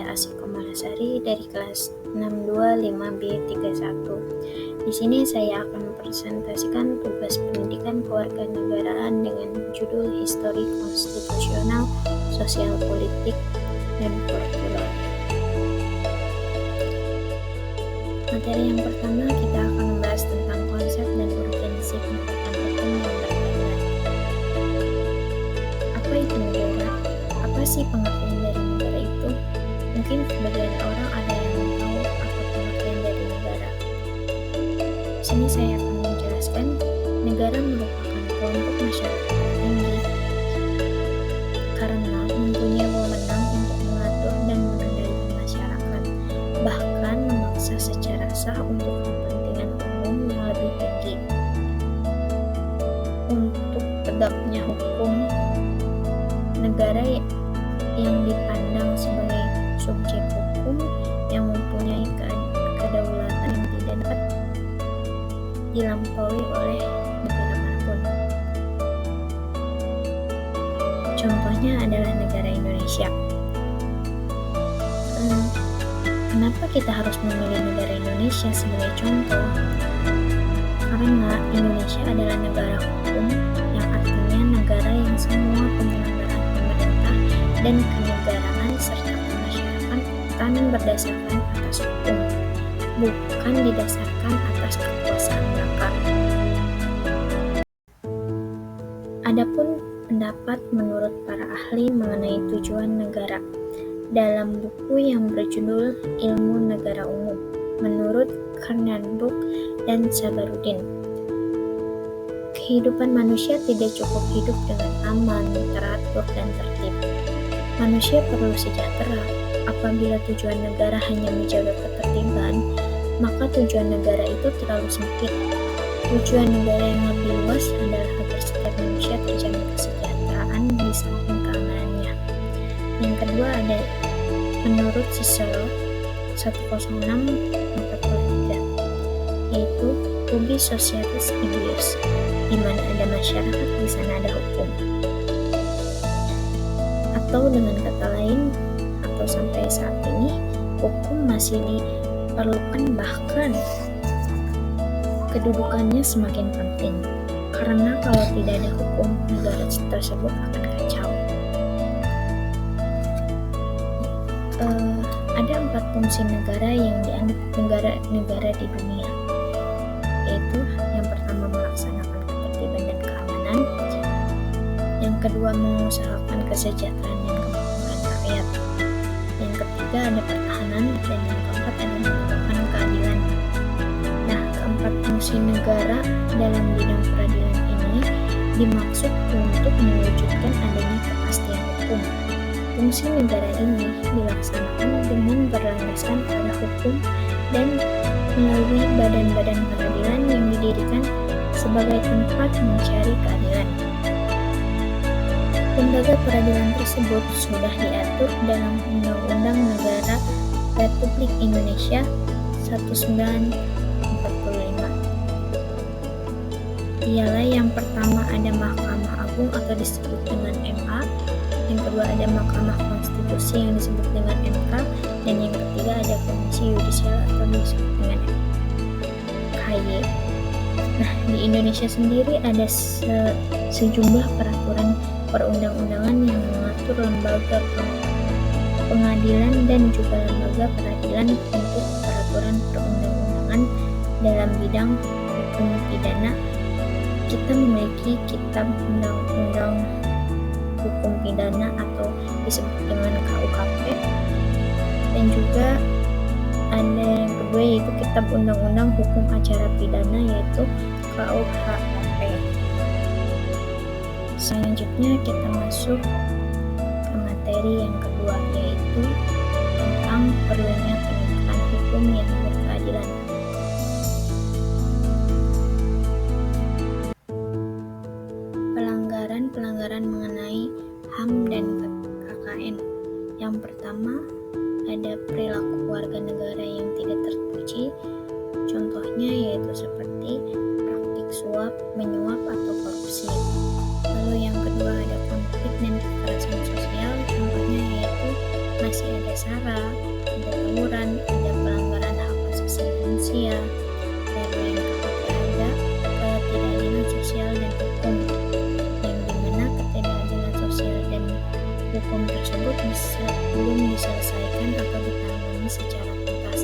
saya Asih Komalasari dari kelas 625B31. Di sini saya akan mempresentasikan tugas pendidikan kewarganegaraan dengan judul Histori Konstitusional, Sosial Politik, dan Kultural. Materi yang pertama, kita akan membahas tentang konsep dan urgensi penegakan hukum yang berkeadilan. Apa itu negara? Apa sih pengertian dari negara itu? Mungkin sebagian orang ada yang tahu apa pengertian dari negara. Di sini saya akan menjelaskan, negara merupakan kelompok masyarakat tertinggi karena mempunyai wewenang untuk mengatur dan mengendalikan masyarakat, bahkan memaksa secara sah untuk kepentingan umum yang lebih tinggi. Untuk tegaknya hukum, negara yang dipandang sebagai subjek hukum yang mempunyai kedaulatan yang tidak dapat dilampaui oleh negara manapun. Contohnya adalah negara Indonesia. Kenapa kita harus memilih negara Indonesia sebagai contoh? Karena Indonesia adalah negara hukum, yang artinya negara yang semua penyelenggaraan pemerintah dan kenegaraan serta kemasyarakatan berdasarkan atas hukum, bukan didasarkan atas kekuasaan belaka. Adapun pendapat menurut para ahli mengenai tujuan negara dalam buku yang berjudul Ilmu Negara Umum menurut Karnanbuk dan Sabarudin, kehidupan manusia tidak cukup hidup dengan aman, teratur, dan tertib. Manusia perlu sejahtera. Apabila tujuan negara hanya menjaga ketertiban, maka tujuan negara itu terlalu sempit. Tujuan negara yang lebih luas adalah agar setiap manusia terjamin kesejahteraan di samping keamanannya. Yang kedua ada menurut Cicero 106/43, yaitu ubi societas ius, di mana ada masyarakat di sana ada hukum. Atau dengan kata lain, atau sampai saat ini hukum masih diperlukan, bahkan kedudukannya semakin penting, karena kalau tidak ada hukum, negara tersebut akan kacau. Ada 4 fungsi negara yang dianggap negara di dunia, yaitu yang pertama melaksanakan ketertiban dan keamanan, yang kedua mengusahakan kesejahteraan dan kemakmuran rakyat, yang ketiga ada pertahanan, dan yang keempat ada menegakkan keadilan. Nah, keempat fungsi negara dalam bidang peradilan ini dimaksud untuk mewujudkan adanya kepastian hukum. Fungsi negara ini dilaksanakan dengan berlandaskan pada hukum dan melalui badan-badan peradilan yang didirikan sebagai tempat mencari keadilan. Lembaga peradilan tersebut sudah diatur dalam Undang-Undang Negara Republik Indonesia 1945. Ialah yang pertama ada Mahkamah Agung atau disebut dengan MA, yang kedua ada Mahkamah Konstitusi yang disebut dengan MK, dan yang ketiga ada Komisi Yudisial atau disebut dengan KY. Nah, di Indonesia sendiri ada sejumlah peraturan perundang-undangan yang mengatur lembaga pengadilan dan juga lembaga peradilan untuk peraturan perundang-undangan dalam bidang hukum pidana. Kita memiliki Kitab Undang-Undang Hukum Pidana atau disebut dengan KUHP, dan juga ada yang kedua yaitu Kitab Undang-Undang Hukum Acara Pidana yaitu KUHP. Selanjutnya kita masuk ke materi yang kedua, yaitu tentang perlunya penegakan hukum yang berkeadilan. Pelanggaran mengenai HAM dan KKN. Yang pertama, ada perilaku warga negara yang tidak terpuji. Contohnya yaitu seperti praktik suap, menyuap, atau korupsi. Lalu yang kedua ada konflik dan kekerasan sosial. Contohnya yaitu masih ada SARA, ada tawuran, ada pelanggaran hak asasi manusia, lalu yang ketiga ada ketidakadilan sosial dan hukum, yang dimana ketidakadilan sosial dan hukum tersebut belum diselesaikan atau ditangani secara tuntas.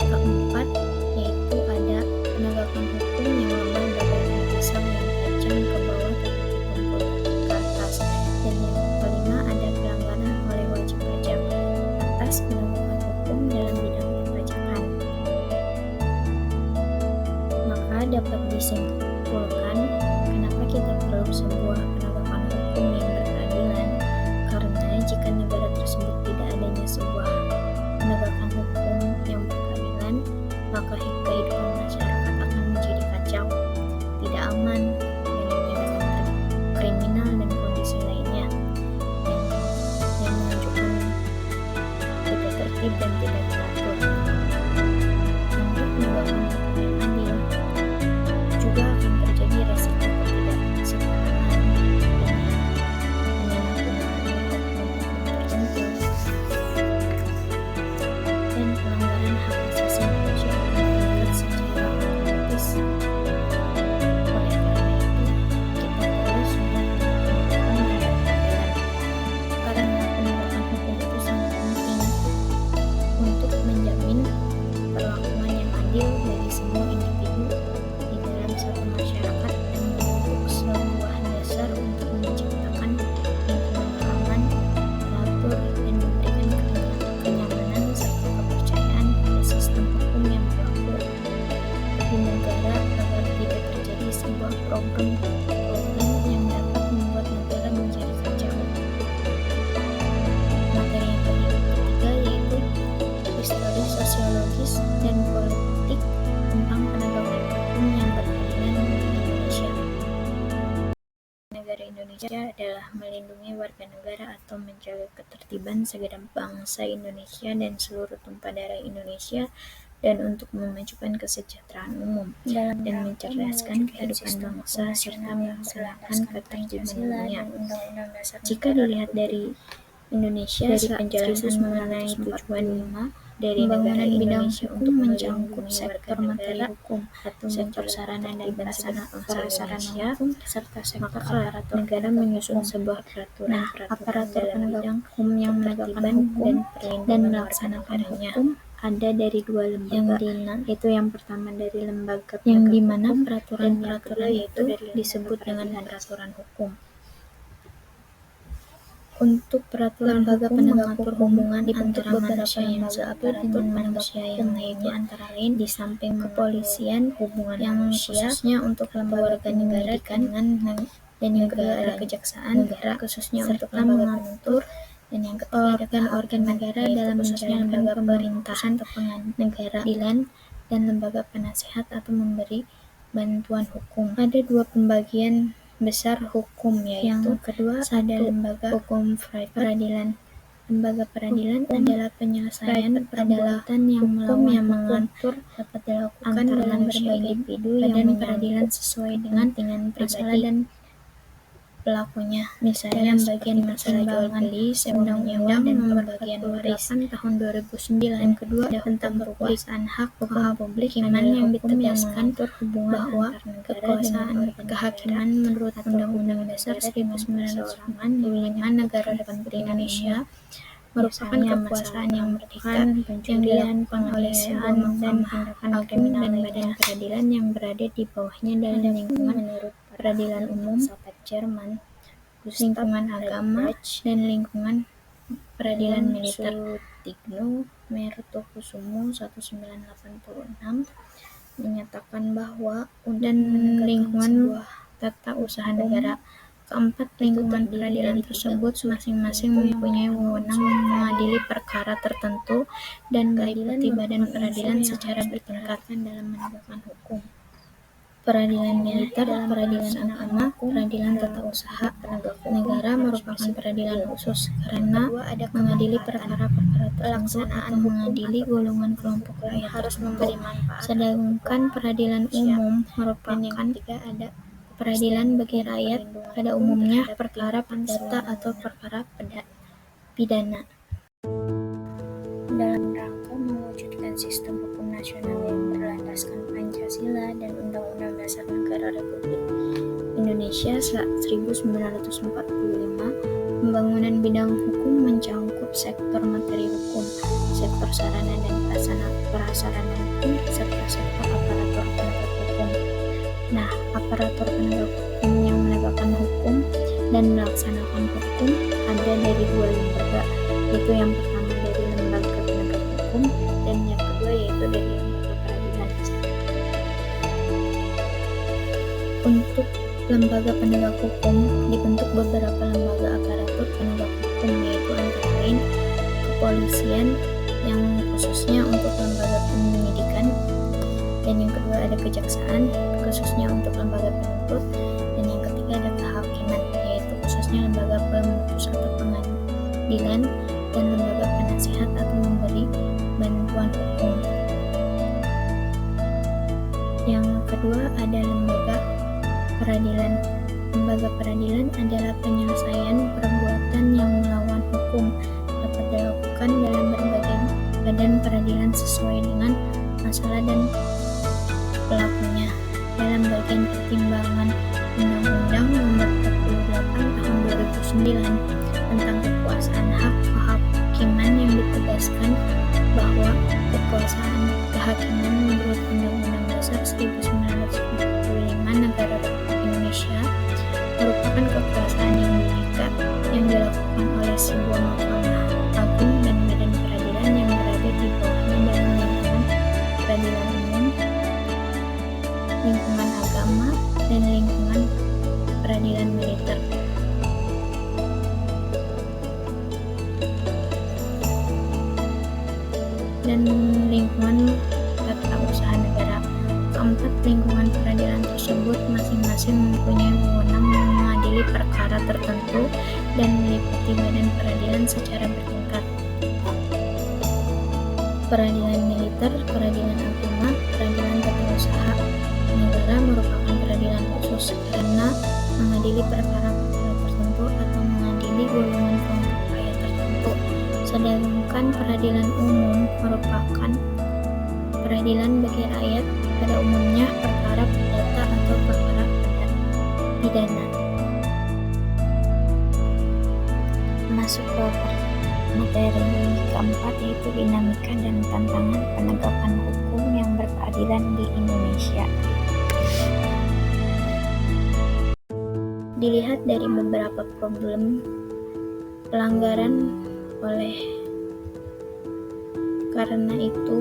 Keempat, yaitu ada penegakan hukum yang lemah bagaikan pisau yang tajam ke bawah tetapi tumpul ke atas. Dan yang kelima, ada pelanggaran oleh wajib pajak atas penegakan hukum dalam bidang perpajakan. Maka dapat disimpulkan kenapa kita perlu sebuah penegakan hukum yang berkeadilan, karena jika negara tersebut tidak adanya sebuah penegakan hukum yang berkeadilan, maka kehidupan masyarakat akan menjadi kacau, tidak aman, banyak tindakan kriminal dan kondisi lainnya yang menunjukkan tidak tertib dan tidak teratur. Untuk penegakan hukum yang adil, juga akan terjadi resiko ketidaksetaraan dengan penyalahgunaan oknum-oknum tertentu dan pelanggaran hak asasi manusia yang meningkat secara otomatis. Oleh karena itu, kita perlu sebuah penegakan hukum yang berkeadilan, karena penegakan hukum itu sangat penting untuk menjamin perlakuan yang adil dari semua individu di dalam satu masyarakat dan membentuk sebuah dasar untuk menciptakan lingkungan aman, teratur, dan memberikan kenyamanan serta kepercayaan pada sistem hukum yang berlaku di negara agar tidak terjadi sebuah problem yang dapat membuat negara menjadi kacau. Materi yang ketiga yaitu histori sosiologis dan politik tentang penegakan hukum yang berkeadilan di Indonesia. Negara Indonesia adalah melindungi warga negara atau menjaga ketertiban segenap bangsa Indonesia dan seluruh tumpah darah Indonesia, dan untuk memajukan kesejahteraan umum dan mencerdaskan kehidupan bangsa serta melaksanakan ketertiban dunia. Jika dilihat dari Indonesia, dari penjelasan mengenai tujuan dari negara Indonesia untuk mencakup sektor materi hukum atau sektor sarana dan prasarana hukum serta sektor aparatur negara menyusun sebuah peraturan aparatur penegak hukum yang menegakkan hukum dan melaksanakan hukum ada dari dua lembaga, yaitu yang pertama dari lembaga yang dimana peraturan itu disebut dengan peraturan hukum. Untuk peraturan lembaga penegak hubungan antara manusia yang satu dengan manusia yang lainnya, antara lain di samping kepolisian, hubungan yang khususnya untuk lembaga negara dengan dan yang kedua ada kejaksaan negara khususnya untuk lembaga penuntut, dan yang ketiga organ-organ negara dalam khususnya lembaga pemerintahan negara, peradilan, dan lembaga penasehat atau memberi bantuan hukum. Ada dua pembagian besar hukum, yaitu yang kedua ada lembaga hukum peradilan. Lembaga peradilan adalah penyelesaian perbuatan yang mengatur dapat dilakukan antara berbagai individu yang peradilan sesuai dengan masalah dan pelakunya. Misalnya bagian masalah jual beli, undang-undang dan pembagian warisan tahun 2009. Yang kedua tentang kekuasaan hak publik yang ditegaskan bahwa kekuasaan kehakiman menurut Undang-Undang Dasar 1945 negara Republik Indonesia merupakan kekuasaan yang merdeka yang dilakukan oleh sebuah mahkamah agung dan badan peradilan yang berada di bawahnya dalam lingkungan peradilan umum, Jerman, lingkungan agama, dan lingkungan peradilan militer. Sutigno Mertokusumo 1986 menyatakan bahwa dan lingkungan tata usaha negara. Keempat, lingkungan peradilan tersebut masing-masing mempunyai wewenang mengadili perkara tertentu dan meliputi badan peradilan secara bertingkat dalam menegakkan hukum. Peradilan militer, peradilan agama, peradilan tata usaha negara merupakan peradilan khusus karena mengadili perkara-perkara tertentu atau mengadili golongan kelompok rakyat harus memberi manfaat. Sedangkan peradilan umum merupakan peradilan bagi rakyat, pada umumnya perkara perdata atau perkara pidana. dengan sistem hukum nasional yang berlandaskan Pancasila dan Undang-Undang Dasar Negara Republik Indonesia 1945, pembangunan bidang hukum mencangkup sektor materi hukum, sektor sarana dan prasarana hukum, serta sektor aparatur penegak hukum. Nah, aparatur penegak hukum yang menegakkan hukum dan melaksanakan hukum ada dari dua lembaga, yaitu yang pertama dari lembaga penegak hukum dan yang kedua yaitu dari lembaga peradilan. Untuk lembaga penegak hukum dibentuk beberapa lembaga aparatur penegak hukum, yaitu antara lain kepolisian yang khususnya untuk lembaga penyidikan, dan yang kedua ada kejaksaan khususnya untuk lembaga penuntut, dan yang ketiga ada kehakiman yaitu khususnya lembaga pemutus atau pengadilan dan lembaga penasihat atau memberi bantuan hukum. Yang kedua ada lembaga peradilan. Lembaga peradilan adalah penyelesaian perbuatan yang melawan hukum, dapat dilakukan dalam berbagai badan peradilan sesuai dengan masalah dan pelakunya. Dalam bagian pertimbangan Undang-Undang Nomor 48 Tahun 2009 tentang kekuasaan hak kehakiman yang ditegaskan bahwa kekuasaan kehakiman menurut Undang-Undang Dasar 1945 Negara Republik Indonesia merupakan kekuasaan yang mengikat yang dilakukan oleh sebuah mahkamah agung dan badan peradilan yang berada di bawahnya dalam lingkungan peradilan umum, lingkungan agama, dan lingkungan peradilan militer. Dan lingkungan tata usaha negara. Keempat, lingkungan peradilan tersebut masing-masing mempunyai wewenang mengadili perkara tertentu dan meliputi badan peradilan secara bertingkat. Peradilan militer, peradilan agama, peradilan tata usaha negara merupakan peradilan khusus karena mengadili perkara tertentu atau mengadili golongan kelompok kaya tertentu. Sedangkan peradilan umum merupakan peradilan bagi rakyat pada umumnya perkara perdata atau perkara pidana. Masuk ke materi keempat yaitu dinamika dan tantangan penegakan hukum yang berkeadilan di Indonesia. Dilihat dari beberapa problem pelanggaran karena itu,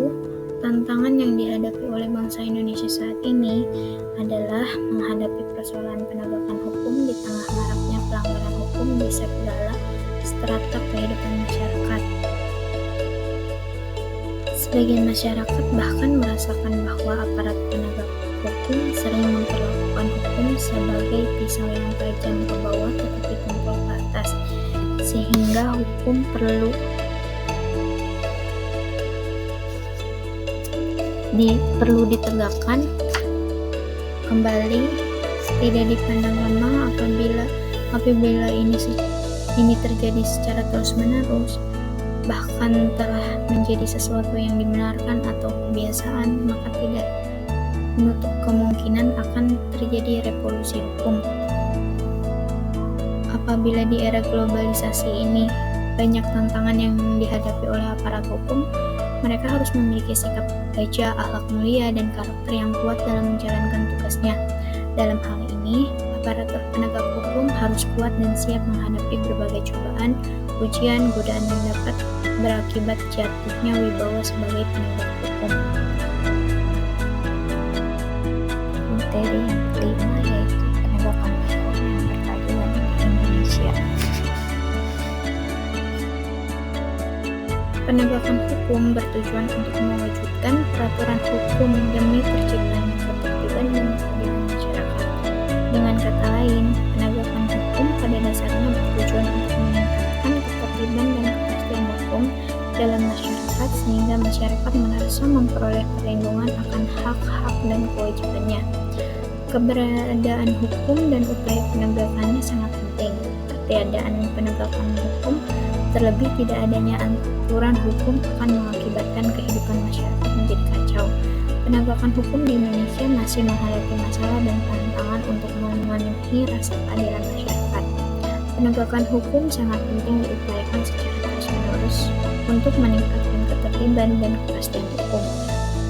tantangan yang dihadapi oleh bangsa Indonesia saat ini adalah menghadapi persoalan penegakan hukum di tengah maraknya pelanggaran hukum di segala strata kehidupan masyarakat. Sebagian masyarakat bahkan merasakan bahwa aparat penegak hukum sering memperlakukan hukum sebagai pisau yang tajam ke bawah tetapi tumpul ke atas, sehingga hukum perlu ditegakkan kembali, tidak dipandang lemah apabila ini terjadi secara terus-menerus, bahkan telah menjadi sesuatu yang dibenarkan atau kebiasaan, maka tidak menutup kemungkinan akan terjadi revolusi hukum. Apabila di era globalisasi ini banyak tantangan yang dihadapi oleh aparat hukum, mereka harus memiliki sikap baja, akhlak mulia, dan karakter yang kuat dalam menjalankan tugasnya. Dalam hal ini, aparatur penegak hukum harus kuat dan siap menghadapi berbagai cobaan, ujian, godaan yang dapat berakibat jatuhnya wibawa sebagai penegak hukum. Materi yang kelima yaitu penegakan hukum yang berkeadilan di Indonesia. Penegakan hukum bertujuan untuk mewujudkan peraturan hukum demi terciptanya ketertiban dan keadilan masyarakat. Dengan kata lain, penegakan hukum pada dasarnya bertujuan untuk meningkatkan ketertiban dan kepastian hukum dalam masyarakat sehingga masyarakat merasa memperoleh perlindungan akan hak-hak dan kewajibannya. Keberadaan hukum dan upaya penegakannya sangat penting. Ketiadaan penegakan hukum Terlebih tidak adanya aturan hukum akan mengakibatkan kehidupan masyarakat menjadi kacau. Penegakan hukum di Indonesia masih menghadapi masalah dan tantangan untuk memenuhi rasa keadilan masyarakat. Penegakan hukum sangat penting diupayakan secara terus-menerus untuk meningkatkan ketertiban dan kepastian hukum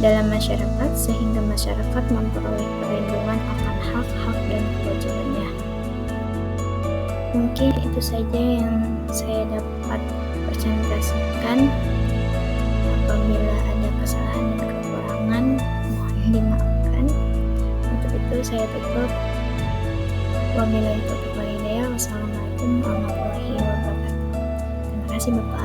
dalam masyarakat sehingga masyarakat memperoleh perlindungan akan hak-hak dan kewajibannya. Mungkin itu saja yang saya dapat presentasikan. Apabila ada kesalahan dan kekurangan, mohon dimaafkan. Untuk itu saya tutup. Wabillahi taufiq wal hidayah. Wassalamualaikum warahmatullahi wabarakatuh. Terima kasih Bapak.